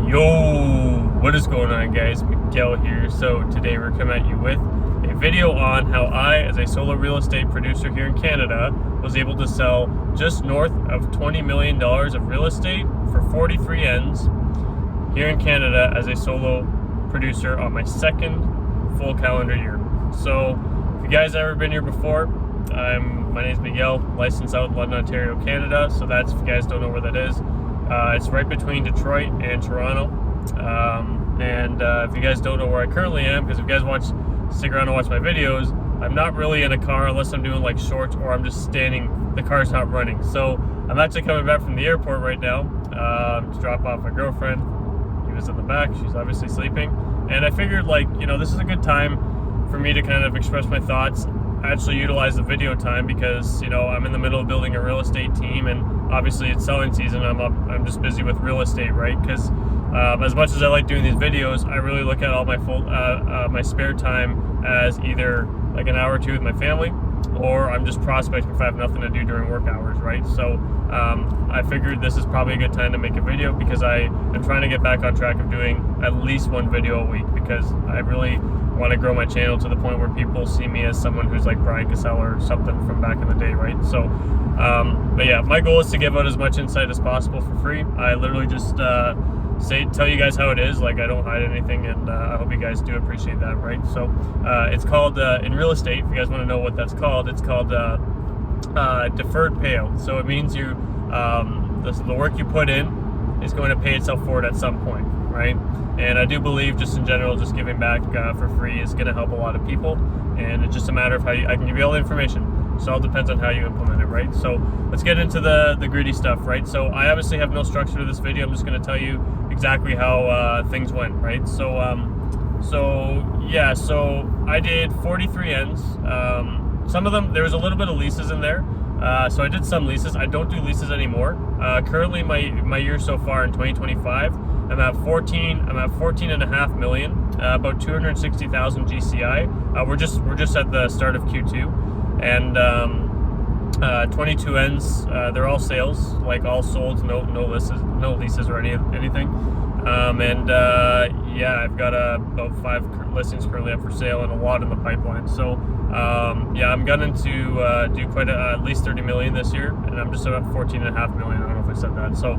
Yo, what is going on, guys? Miguel here. So today we're coming at you with a video on how I, as a solo real estate producer here in Canada, was able to sell just north of $20 million of real estate for 43 ends here in Canada as a solo producer on my second full calendar year. So if you guys ever been here before, my name is Miguel, licensed out in London, Ontario, Canada. So that's, if you guys don't know where that is, it's right between Detroit and Toronto. If you guys don't know where I currently am, because if you guys stick around and watch my videos, I'm not really in a car unless I'm doing like shorts or I'm just standing, the car's not running. So I'm actually coming back from the airport right now to drop off my girlfriend. He was in the back, she's obviously sleeping. And I figured, this is a good time for me to kind of express my thoughts, actually utilize the video time, because I'm in the middle of building a real estate team, and obviously it's selling season. I'm just busy with real estate, right? Because as much as I like doing these videos, I really look at all my my spare time as either like an hour or two with my family, or I'm just prospecting if I have nothing to do during work hours, right? So I figured this is probably a good time to make a video, because I am trying to get back on track of doing at least one video a week, because I really want to grow my channel to the point where people see me as someone who's like Brian Casella or something from back in the day, right? So but yeah, my goal is to give out as much insight as possible for free. I literally just tell you guys how it is. Like, I don't hide anything, and I hope you guys do appreciate that, right? So it's called in real estate, if you guys want to know what that's called, it's called deferred payout. So it means the work you put in is going to pay itself forward at some point, right? And I do believe, just in general, just giving back for free is going to help a lot of people, and it's just a matter of how I can give you all the information. So it all depends on how you implement it, right? So let's get into the gritty stuff, right? So I obviously have no structure to this video. I'm just going to tell you exactly how things went, right? So I did 43 ends. Some of them, there was a little bit of leases in there. So I did some leases. I don't do leases anymore. Currently, my year so far in 2025, I'm at 14.5 million, about 260,000 GCI. We're just at the start of Q2, and 22 ends. They're all sales, like all sold, no leases or anything. I've got about 5 listings currently up for sale, and a lot in the pipeline. So I'm gunning to do quite at least 30 million this year, and I'm just about 14.5 million. I don't know if I said that. So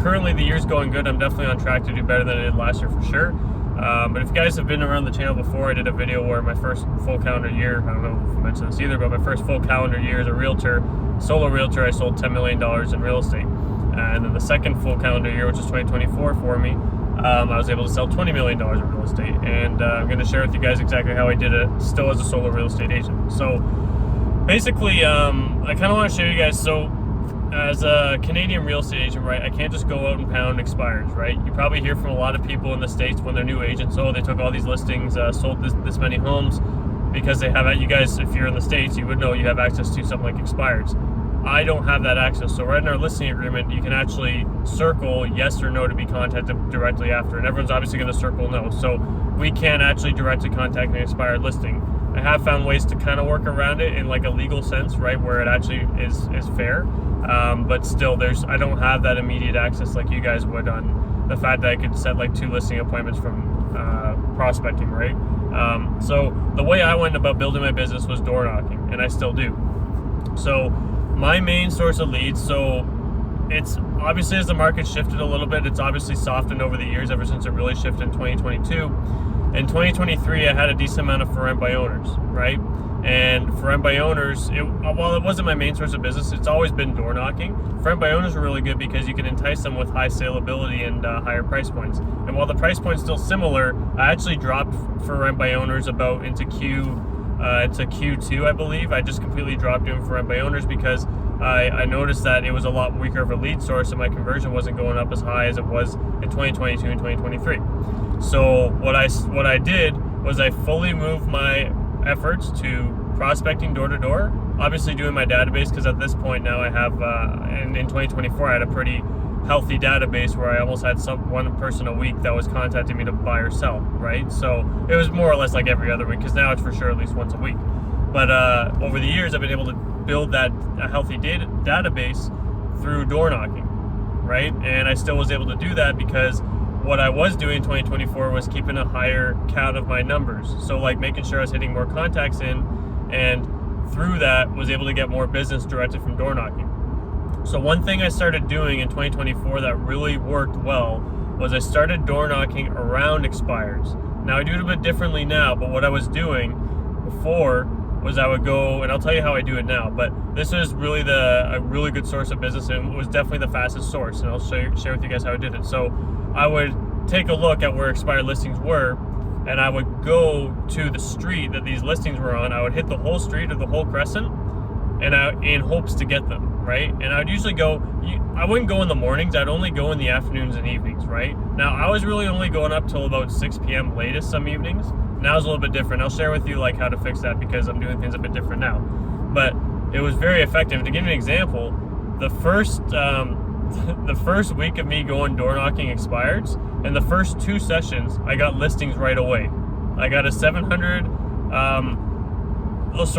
currently the year's going good. I'm definitely on track to do better than I did last year for sure. But if you guys have been around the channel before, I did a video where my first full calendar year, I don't know if I mentioned this either, but my first full calendar year as a realtor, solo realtor, I sold $10 million in real estate. And then the second full calendar year, which is 2024 for me, I was able to sell $20 million in real estate. And I'm going to share with you guys exactly how I did it still as a solo real estate agent. So basically, I kind of want to show you guys, so as a Canadian real estate agent, right, I can't just go out and pound expires, right? You probably hear from a lot of people in the States when they're new agents, oh, they took all these listings, sold this many homes, because they have, you guys, if you're in the States, you would know you have access to something like expireds. I don't have that access. So right in our listing agreement, you can actually circle yes or no to be contacted directly after, and everyone's obviously going to circle no. So we can't actually directly contact an expired listing. I have found ways to kind of work around it in like a legal sense, right, where it actually is fair. But still, I don't have that immediate access like you guys would on the fact that I could set like 2 listing appointments from prospecting, right? So the way I went about building my business was door knocking, and I still do. So my main source of leads, so it's obviously, as the market shifted a little bit, it's obviously softened over the years ever since it really shifted in 2022. In 2023, I had a decent amount of for rent by owners, right? And for rent by owners, while it wasn't my main source of business, it's always been door knocking. For rent by owners are really good because you can entice them with high saleability and higher price points. And while the price point's still similar, I actually dropped for rent by owners about into Q2, I believe. I just completely dropped doing for rent by owners because I noticed that it was a lot weaker of a lead source, and my conversion wasn't going up as high as it was in 2022 and 2023. So what I did was I fully moved my efforts to prospecting door to door, obviously doing my database, because at this point now I have in 2024 I had a pretty healthy database where I almost had one person a week that was contacting me to buy or sell, right? So it was more or less like every other week, because now it's for sure at least once a week. But over the years, I've been able to build a healthy database through door knocking, right? And I still was able to do that because what I was doing in 2024 was keeping a higher count of my numbers. So like making sure I was hitting more contacts in, and through that was able to get more business directly from door knocking. So one thing I started doing in 2024 that really worked well was I started door knocking around expires. Now I do it a bit differently now, but what I was doing before was I would go, and I'll tell you how I do it now, but this was really a really good source of business, and it was definitely the fastest source, and I'll share with you guys how I did it. So I would take a look at where expired listings were, and I would go to the street that these listings were on. I would hit the whole street or the whole crescent, and in hopes to get them, right? And I would usually go, I wouldn't go in the mornings, I'd only go in the afternoons and evenings, right? Now I was really only going up till about 6 p.m. latest some evenings. Now it's a little bit different. I'll share with you like how to fix that because I'm doing things a bit different now. But it was very effective. To give you an example, the first week of me going door knocking expireds, and the first 2 sessions, I got listings right away. I got a 700. It was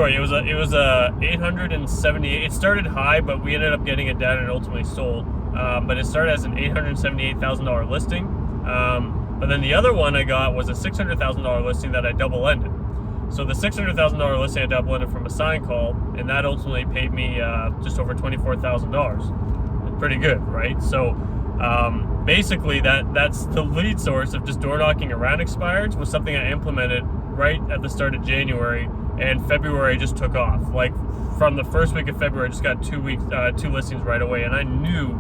a 878. It started high, but we ended up getting it down and ultimately sold. But it started as an $878,000 listing. But then the other one I got was a $600,000 listing that I double-ended. So the $600,000 listing I double-ended from a sign call, and that ultimately paid me just over $24,000. Pretty good, right? So basically that's the lead source of just door knocking around expireds was something I implemented right at the start of January, and February just took off. Like from the first week of February, I just got 2 listings right away, and I knew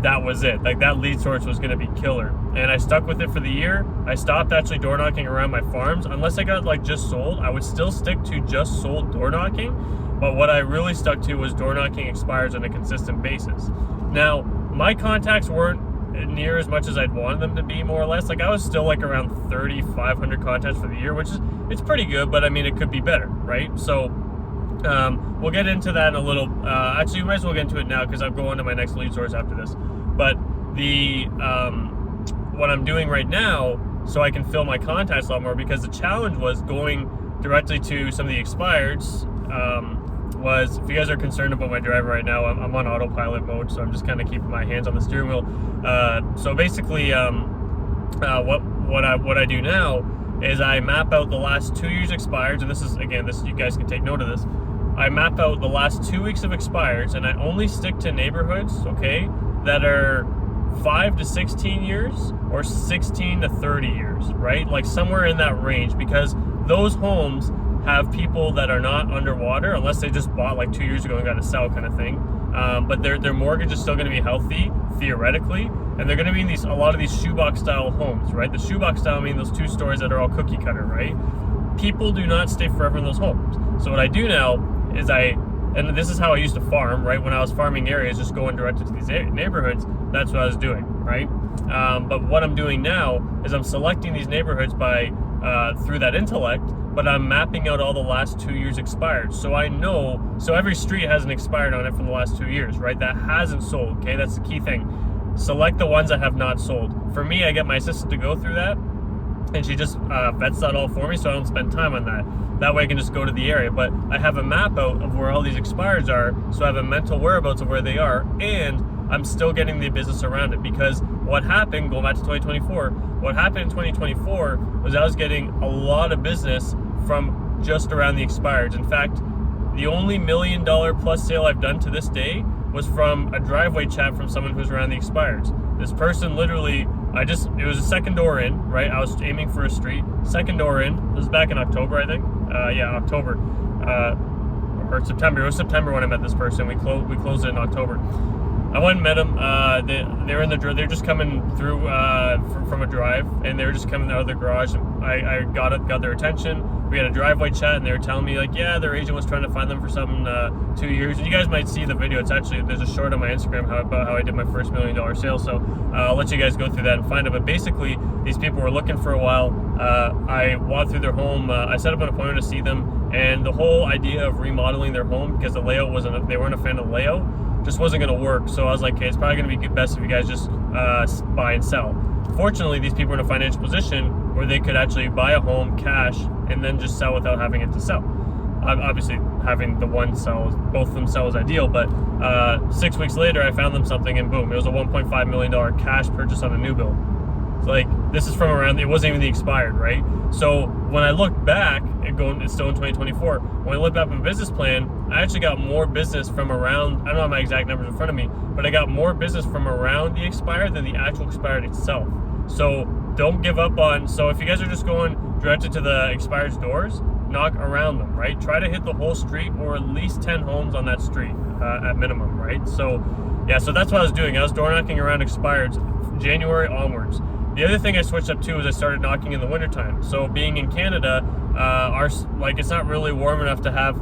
that was it. Like that lead source was going to be killer, and I stuck with it for the year. I stopped actually door knocking around my farms unless I got like just sold. I would still stick to just sold door knocking, but what I really stuck to was door knocking expires on a consistent basis. Now my contacts weren't near as much as I'd wanted them to be, more or less. Like I was still like around 3,500 contacts for the year, which is it's pretty good, but I mean it could be better, right? So we'll get into that in a little. Actually, we might as well get into it now because I'll go on to my next lead source after this. But the what I'm doing right now, so I can fill my contacts a lot more, because the challenge was going directly to some of the expireds. Was, if you guys are concerned about my driver right now, I'm on autopilot mode, so I'm just kind of keeping my hands on the steering wheel. So basically, what I do now is I map out the last 2 years expireds, and this you guys can take note of this. I map out the last 2 weeks of expireds, and I only stick to neighborhoods, okay, that are 5 to 16 years or 16 to 30 years, right? Like somewhere in that range, because those homes have people that are not underwater, unless they just bought like 2 years ago and got to sell kind of thing. But their mortgage is still going to be healthy, theoretically, and they're going to be in a lot of these shoebox style homes, right? The shoebox style mean those 2 stories that are all cookie cutter, right? People do not stay forever in those homes. So what I do now is and this is how I used to farm, right? When I was farming areas, just going directly to these neighborhoods, that's what I was doing, right? But what I'm doing now is I'm selecting these neighborhoods through that intellect, but I'm mapping out all the last 2 years expired. So I know, every street has an expired on it from the last 2 years, right? That hasn't sold, okay? That's the key thing. Select the ones that have not sold. For me, I get my assistant to go through that, and she just vets that all for me, so I don't spend time on that. That way I can just go to the area. But I have a map out of where all these expireds are, so I have a mental whereabouts of where they are, and I'm still getting the business around it. Because what happened, going back to 2024, what happened in 2024 was I was getting a lot of business from just around the expireds. In fact, the only $1 million plus sale I've done to this day was from a driveway chat from someone who's around the expireds. This person literally, it was a second door in, right? I was aiming for a street, second door in. This was back in October, I think. October. Or September. It was September when I met this person. We closed it in October. I went and met them. They're just coming through from a drive, and they were just coming out of the garage. I got their attention. We had a driveway chat, and they were telling me like, yeah, their agent was trying to find them for something 2 years. And you guys might see the video. It's actually, there's a short on my Instagram about how I did my first $1 million sale. So I'll let you guys go through that and find it. But basically, these people were looking for a while. I walked through their home. I set up an appointment to see them, and the whole idea of remodeling their home, because the layout they weren't a fan of the layout, just wasn't going to work. So I was like, okay, it's probably going to be best if you guys just buy and sell. Fortunately, these people were in a financial position where they could actually buy a home cash and then just sell without having it to sell. Obviously, having the one sell, both of them sell is ideal, but 6 weeks later, I found them something, and boom, it was a $1.5 million cash purchase on a new build. like this is from around, it wasn't even the expired, right? So when I look back and it's still in 2024, when I look back at my business plan, I actually got more business from around, I don't have my exact numbers in front of me, but I got more business from around the expired than the actual expired itself. So don't give up on, so if you guys are just going directed to the expired doors, knock around them, right? Try to hit the whole street or at least 10 homes on that street at minimum, right? So yeah, so that's what I was doing. I was door knocking around expireds January onwards. The other thing I switched up to is I started knocking in the wintertime. So being in Canada, it's not really warm enough to have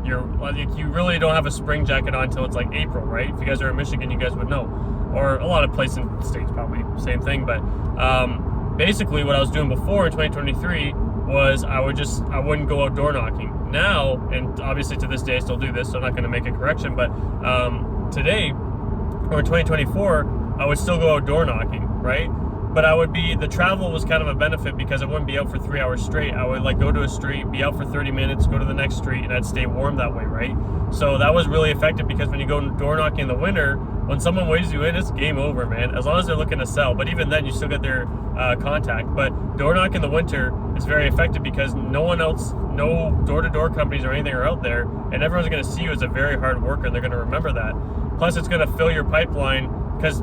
you really don't have a spring jacket on until it's like April, right? If you guys are in Michigan, you guys would know, or a lot of places in the States probably same thing. But basically what I was doing before in 2023 was I wouldn't go out door knocking. Now, and obviously to this day I still do this, so I'm not going to make a correction, but today or in 2024 I would still go out door knocking, right? But the travel was kind of a benefit because I wouldn't be out for 3 hours straight. I would like go to a street, be out for 30 minutes, go to the next street, and I'd stay warm that way, right? So that was really effective because when you go door knocking in the winter, when someone waves you in, it's game over, man. As long as they're looking to sell. But even then, you still get their contact. But door knock in the winter is very effective because no door-to-door companies or anything are out there, and everyone's going to see you as a very hard worker, and they're going to remember that. Plus, it's going to fill your pipeline because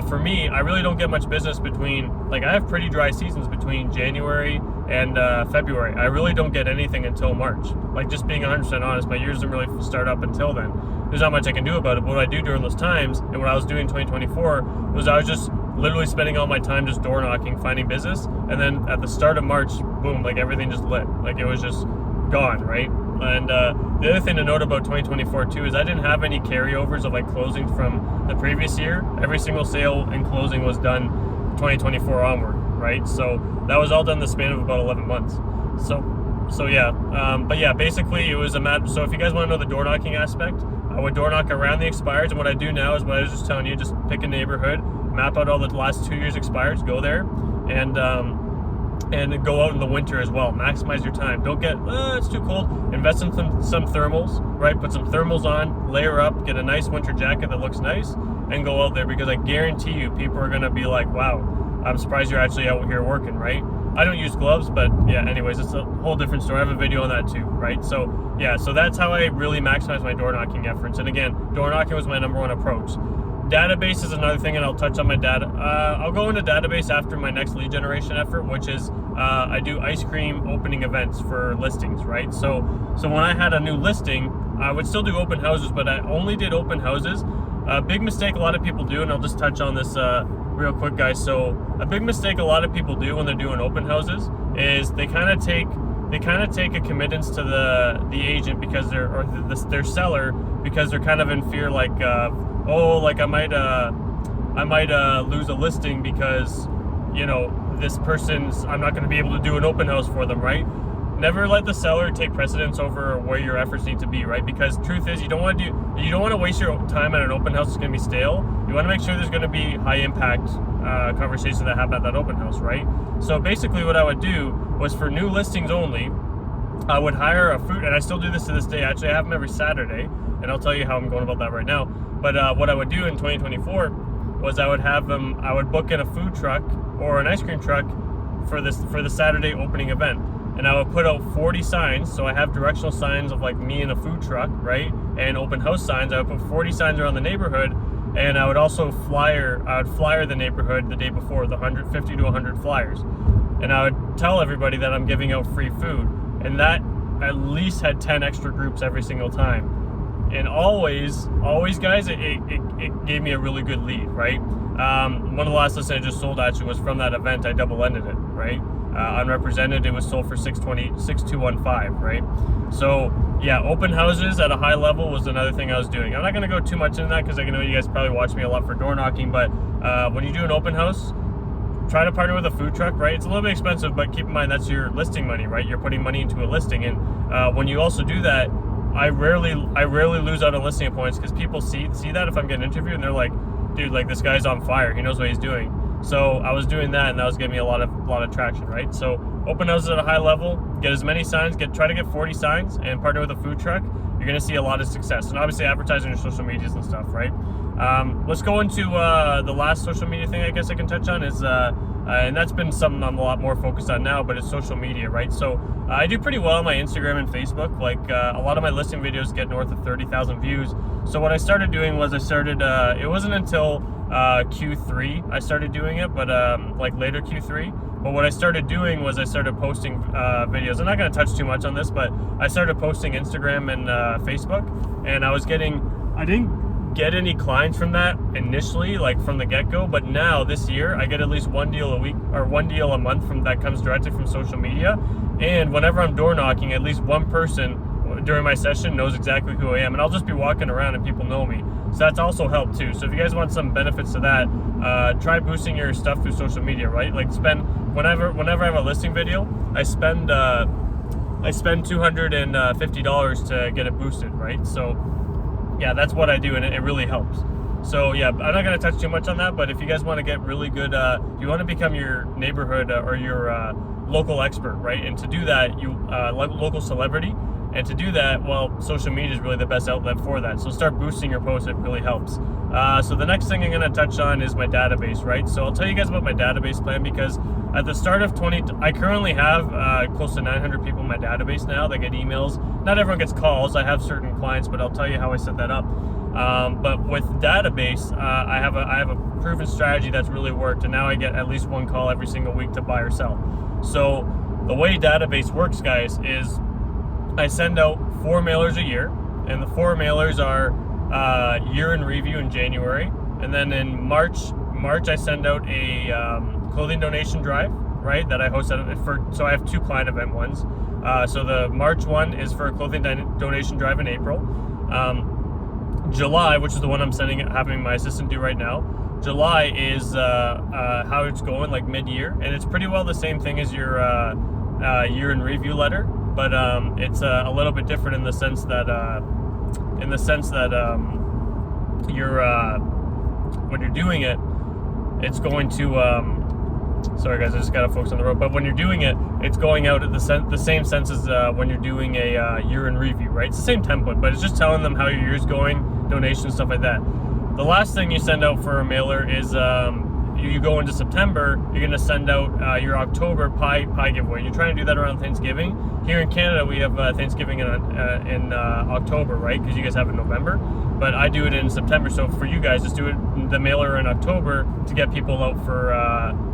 for me, I really don't get much business I have pretty dry seasons between January and February. I really don't get anything until March. Like, just being 100% honest, my year doesn't really start up until then. There's not much I can do about it. But what I do during those times, and what I was doing in 2024, was I was just literally spending all my time just door knocking, finding business. And then at the start of March, boom, like everything just lit. Like it was just gone, right? And the other thing to note about 2024 too is I didn't have any carryovers of like closings from the previous year. Every single sale and closing was done 2024 onward, right? So that was all done in the span of about 11 months. So yeah, but yeah, basically it was a matter. So if you guys want to know the door knocking aspect, I would door knock around the expireds, and what I do now is what I was just telling you, just pick a neighborhood, map out all the last 2 years expireds, go there, and go out in the winter as well. Maximize your time. Don't get, it's too cold. Invest in some thermals, right? Put some thermals on, layer up, get a nice winter jacket that looks nice, and go out there, because I guarantee you people are going to be like, wow, I'm surprised you're actually out here working, right? I don't use gloves, but yeah, anyways, it's a whole different story. I have a video on that too, right? So yeah, so that's how I really maximize my door knocking efforts. And again, door knocking was my number one approach. Database is another thing, and I'll touch on my data. I'll go into database after my next lead generation effort, which is I do ice cream opening events for listings, right? So when I had a new listing, I would still do open houses, but I only did open houses. A big mistake a lot of people do, and I'll just touch on this real quick, guys. So a big mistake a lot of people do when they're doing open houses is they kind of take a committance to the agent because their seller, because they're kind of in fear, like I might lose a listing because this person's, I'm not going to be able to do an open house for them, right? Never let the seller take precedence over where your efforts need to be, right? Because truth is, you don't want to waste your time at an open house that's going to be stale. You want to make sure there's going to be high impact conversations that happen at that open house, right? So basically what I would do was, for new listings only, I would hire a food, and I still do this to this day. Actually, I have them every Saturday, and I'll tell you how I'm going about that right now. But what I would do in 2024 was I would book in a food truck or an ice cream truck for the Saturday opening event. And I would put out 40 signs. So I have directional signs of like me in a food truck, right? And open house signs. I would put 40 signs around the neighborhood, and I would also flyer the neighborhood the day before, the 150 to 100 flyers. And I would tell everybody that I'm giving out free food. And that at least had 10 extra groups every single time. And always guys, it gave me a really good lead, right? One of the last listings I just sold actually was from that event. I double-ended it, right? Unrepresented, it was sold for $6,215, right? So yeah, open houses at a high level was another thing I was doing. I'm not going to go too much into that because I know you guys probably watch me a lot for door knocking, but when you do an open house, try to partner with a food truck, right? It's a little bit expensive, but keep in mind that's your listing money, right? You're putting money into a listing, and when you also do that, I rarely lose out on listing appointments because people see that if I'm getting interviewed and they're like, dude, like this guy's on fire, he knows what he's doing. So I was doing that, and that was giving me a lot of traction, right? So open houses at a high level, get as many signs, try to get 40 signs, and partner with a food truck. You're gonna see a lot of success, and obviously advertising your social medias and stuff, right? Let's go into the last social media thing I guess I can touch on is and that's been something I'm a lot more focused on now, but it's social media, right? So I do pretty well on my Instagram and Facebook. Like a lot of my listing videos get north of 30,000 views. So what I started doing was it wasn't until Q3 I started doing it, but like later Q3. But what I started doing was I started posting videos. I'm not going to touch too much on this, but I started posting Instagram and Facebook, and I didn't get any clients from that initially, like from the get-go, but now this year I get at least one deal a week or one deal a month from that comes directly from social media. And whenever I'm door knocking, at least one person during my session knows exactly who I am, and I'll just be walking around and people know me. So that's also helped too. So if you guys want some benefits to that, try boosting your stuff through social media, right? Like whenever I have a listing video, I spend $250 to get it boosted, right? So yeah, that's what I do, and it really helps. So yeah, I'm not going to touch too much on that, but if you guys want to get really good, you want to become your neighborhood or your local expert, right? And to do that, you local celebrity, and to do that, well, social media is really the best outlet for that. So start boosting your posts. It really helps. So the next thing I'm going to touch on is my database, right? So I'll tell you guys about my database plan, because at the start of I currently have close to 900 people in my database now that get emails. Not everyone gets calls. I have certain clients, but I'll tell you how I set that up. But with database, I have a proven strategy that's really worked, and now I get at least one call every single week to buy or sell. So the way database works, guys, is I send out 4 mailers a year, and the 4 mailers are year in review in January, and then in March I send out a clothing donation drive, right, that I host so I have 2 client event ones. So the March one is for a clothing donation drive in April. July, which is the one I'm having my assistant do right now, July is how it's going, like mid-year, and it's pretty well the same thing as your year in review letter, but it's a little bit different in the sense that when you're doing it, it's going to sorry guys, I just gotta focus on the road. But when you're doing it, it's going out at the same sense as when you're doing a year in review, right? It's the same template, but it's just telling them how your year's going, donations, stuff like that. The last thing you send out for a mailer is you go into September, you're gonna send out your October pie giveaway. You're trying to do that around Thanksgiving. Here in Canada, we have Thanksgiving in October, right? Because you guys have it in November, but I do it in September. So for you guys, just do it the mailer in October to get people out for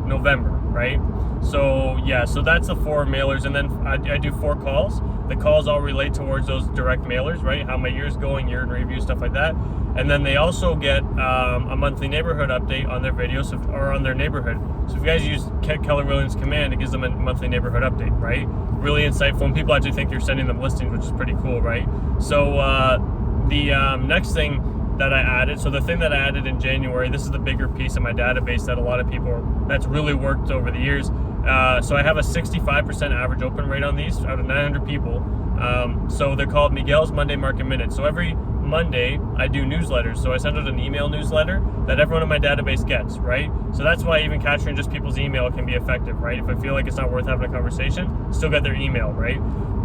November, right? So yeah, so that's the 4 mailers, and then I do 4 calls. The calls all relate towards those direct mailers, right? How my year's going, year in review, stuff like that. And then they also get a monthly neighborhood update on their videos or on their neighborhood. So if you guys use Keller Williams Command, it gives them a monthly neighborhood update, right? Really insightful, and people actually think you're sending them listings, which is pretty cool, right? So the next thing that I added, so the thing that I added in January, this is the bigger piece of my database that a lot of people, that's really worked over the years. So I have a 65% average open rate on these out of 900 people. So they're called Miguel's Monday Market Minutes. So every Monday I do newsletters. So I send out an email newsletter that everyone in my database gets, right? So that's why even capturing just people's email can be effective, right? If I feel like it's not worth having a conversation, still get their email, right?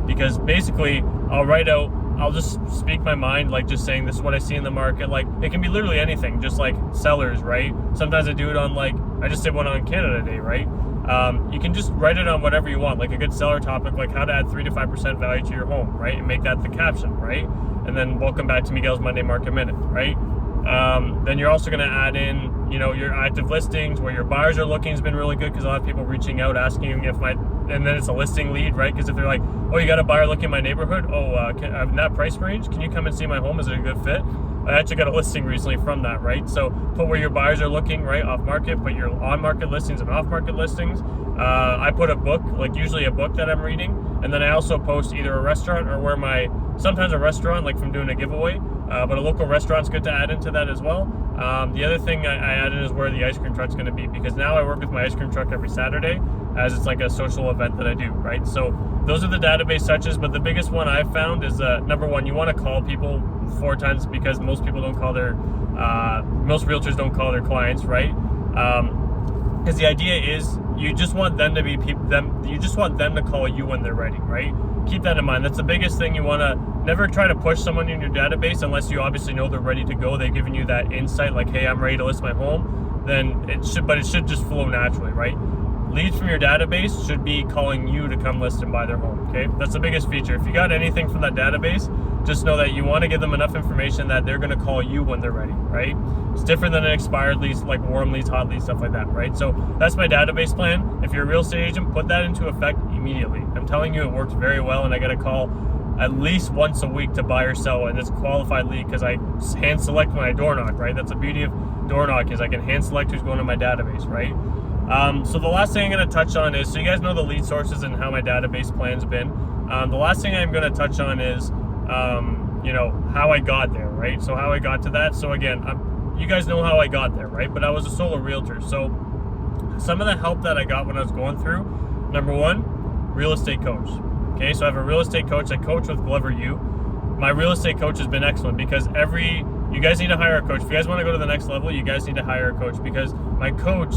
Because basically I'll just speak my mind, like just saying this is what I see in the market. Like it can be literally anything, just like sellers, right? Sometimes I do it on I just did one on Canada Day, right? You can just write it on whatever you want, like a good seller topic, like how to add 3 to 5% value to your home, right? And make that the caption, right? And then welcome back to Miguel's Monday Market Minute, right? Then you're also going to add in, your active listings, where your buyers are looking has been really good, because a lot of people reaching out asking and then it's a listing lead, right? Because if they're like, oh, you got a buyer looking in my neighborhood, in that price range, can you come and see my home? Is it a good fit? I actually got a listing recently from that, right? So put where your buyers are looking, right? Off market, put your on market listings and off market listings. I put a book, like usually a book that I'm reading, and then I also post either a restaurant or sometimes a restaurant, like from doing a giveaway, but a local restaurant's good to add into that as well. The other thing I added is where the ice cream truck's going to be, because now I work with my ice cream truck every Saturday, as it's like a social event that I do, right? So those are the database touches, but the biggest one I've found is number one, you want to call people 4 times, because most people don't call most realtors don't call their clients, right? Because the idea is you just want them to you just want them to call you when they're ready, right? Keep that in mind. That's the biggest thing. You want to never try to push someone in your database unless you obviously know they're ready to go. They've given you that insight, like, hey, I'm ready to list my home. then it should just flow naturally, right? Leads from your database should be calling you to come list and buy their home, okay? That's the biggest feature. If you got anything from that database, just know that you want to give them enough information that they're going to call you when they're ready, right? It's different than an expired lease, like warm leads, hot leads, stuff like that, right? So that's my database plan. If you're a real estate agent, put that into effect immediately. I'm telling you, it works very well, and I get a call at least once a week to buy or sell, and it's a qualified lead because I hand select when I door knock, right? That's the beauty of door knock, is I can hand select who's going to my database, right? So the last thing I'm going to touch on is, so you guys know the lead sources and how my database plan's been. The last thing I'm going to touch on is, you know, how I got there, right? So how I got to that. So again, you guys know how I got there, right? But I was a solo realtor. So some of the help that I got when I was going through, number one, real estate coach. Okay, so I have a real estate coach. I coach with Glover U. My real estate coach has been excellent because you guys need to hire a coach. If you guys want to go to the next level, you guys need to hire a coach, because my coach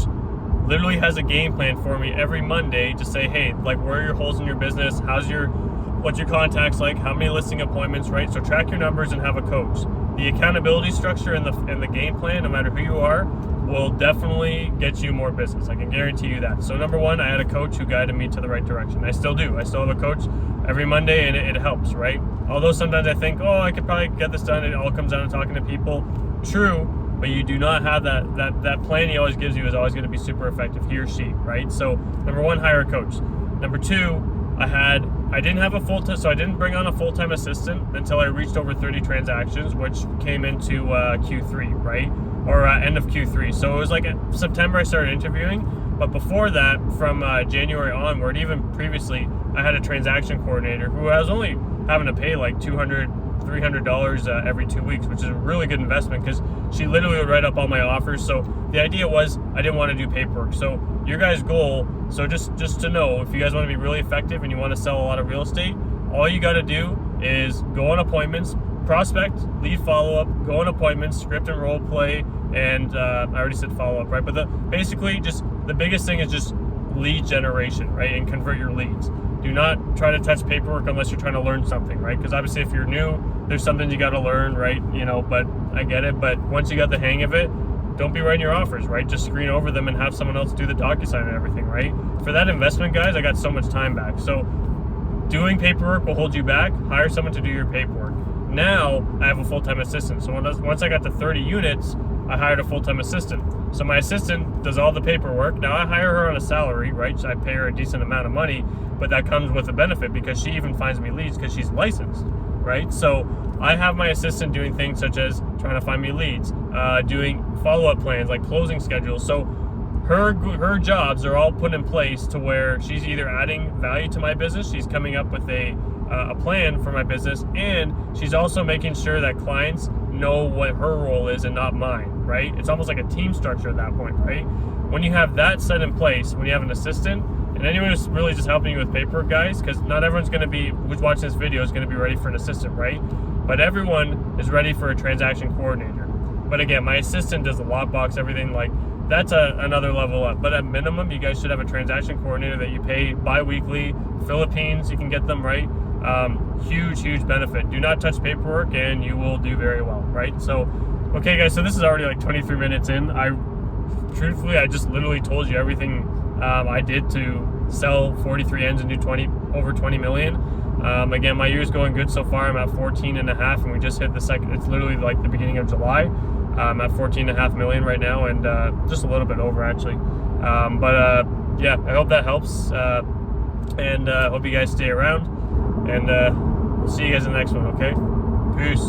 literally has a game plan for me every Monday to say, hey, like, where are your holes in your business? What's your contacts like? How many listing appointments, right? So track your numbers and have a coach. The accountability structure and the game plan, no matter who you are, will definitely get you more business. I can guarantee you that. So number one, I had a coach who guided me to the right direction. I still do. I still have a coach every Monday, and it helps, right? Although sometimes I think, oh, I could probably get this done. It all comes down to talking to people. True, but you do not have that plan he always gives you is always going to be super effective, he or she, right? So number one, hire a coach. Number two, I didn't have a full-time, so I didn't bring on a full-time assistant until I reached over 30 transactions, which came into Q3, right? Or end of Q3. So it was like September I started interviewing, but before that, from January onward, even previously, I had a transaction coordinator who I was only having to pay like $200, $300 every 2 weeks, which is a really good investment because she literally would write up all my offers. So the idea was I didn't want to do paperwork. So your guys' goal, so just to know, if you guys want to be really effective and you want to sell a lot of real estate, all you got to do is go on appointments, prospect, lead follow-up, go on appointments, script and role play, and I already said follow-up, right? But basically just the biggest thing is just lead generation, right? And convert your leads. Do not try to touch paperwork unless you're trying to learn something, right? Because obviously if you're new, there's something you got to learn, right? You know, but I get it. But once you got the hang of it, don't be writing your offers, right? Just screen over them and have someone else do the DocuSign and everything, right? For that investment, guys, I got so much time back. So doing paperwork will hold you back. Hire someone to do your paperwork. Now I have a full-time assistant. So once I got to 30 units, I hired a full-time assistant. So my assistant does all the paperwork. Now I hire her on a salary, right? So I pay her a decent amount of money, but that comes with a benefit because she even finds me leads because she's licensed, right? So I have my assistant doing things such as trying to find me leads, doing follow-up plans like closing schedules. So her jobs are all put in place to where she's either adding value to my business, she's coming up with a plan for my business, and she's also making sure that clients know what her role is and not mine, right? It's almost like a team structure at that point, right? When you have that set in place, when you have an assistant, and anyone who's really just helping you with paperwork, guys, because not everyone's going to be, who's watching this video is going to be ready for an assistant, right? But everyone is ready for a transaction coordinator. But again, my assistant does the lockbox, everything, like that's another level up. But at minimum, you guys should have a transaction coordinator that you pay bi-weekly. Philippines, you can get them, right? Huge benefit. Do not touch paperwork and you will do very well, right? So, okay guys, so this is already like 23 minutes in. Truthfully, I just literally told you everything I did to sell 43 ends and do over 20 million. Again, my year's going good so far. I'm at 14 and a half, and we just hit it's literally like the beginning of July. I'm at 14 and a half million right now, and just a little bit over actually. Yeah, I hope that helps, and hope you guys stay around, and we'll see you guys in the next one, okay? Peace.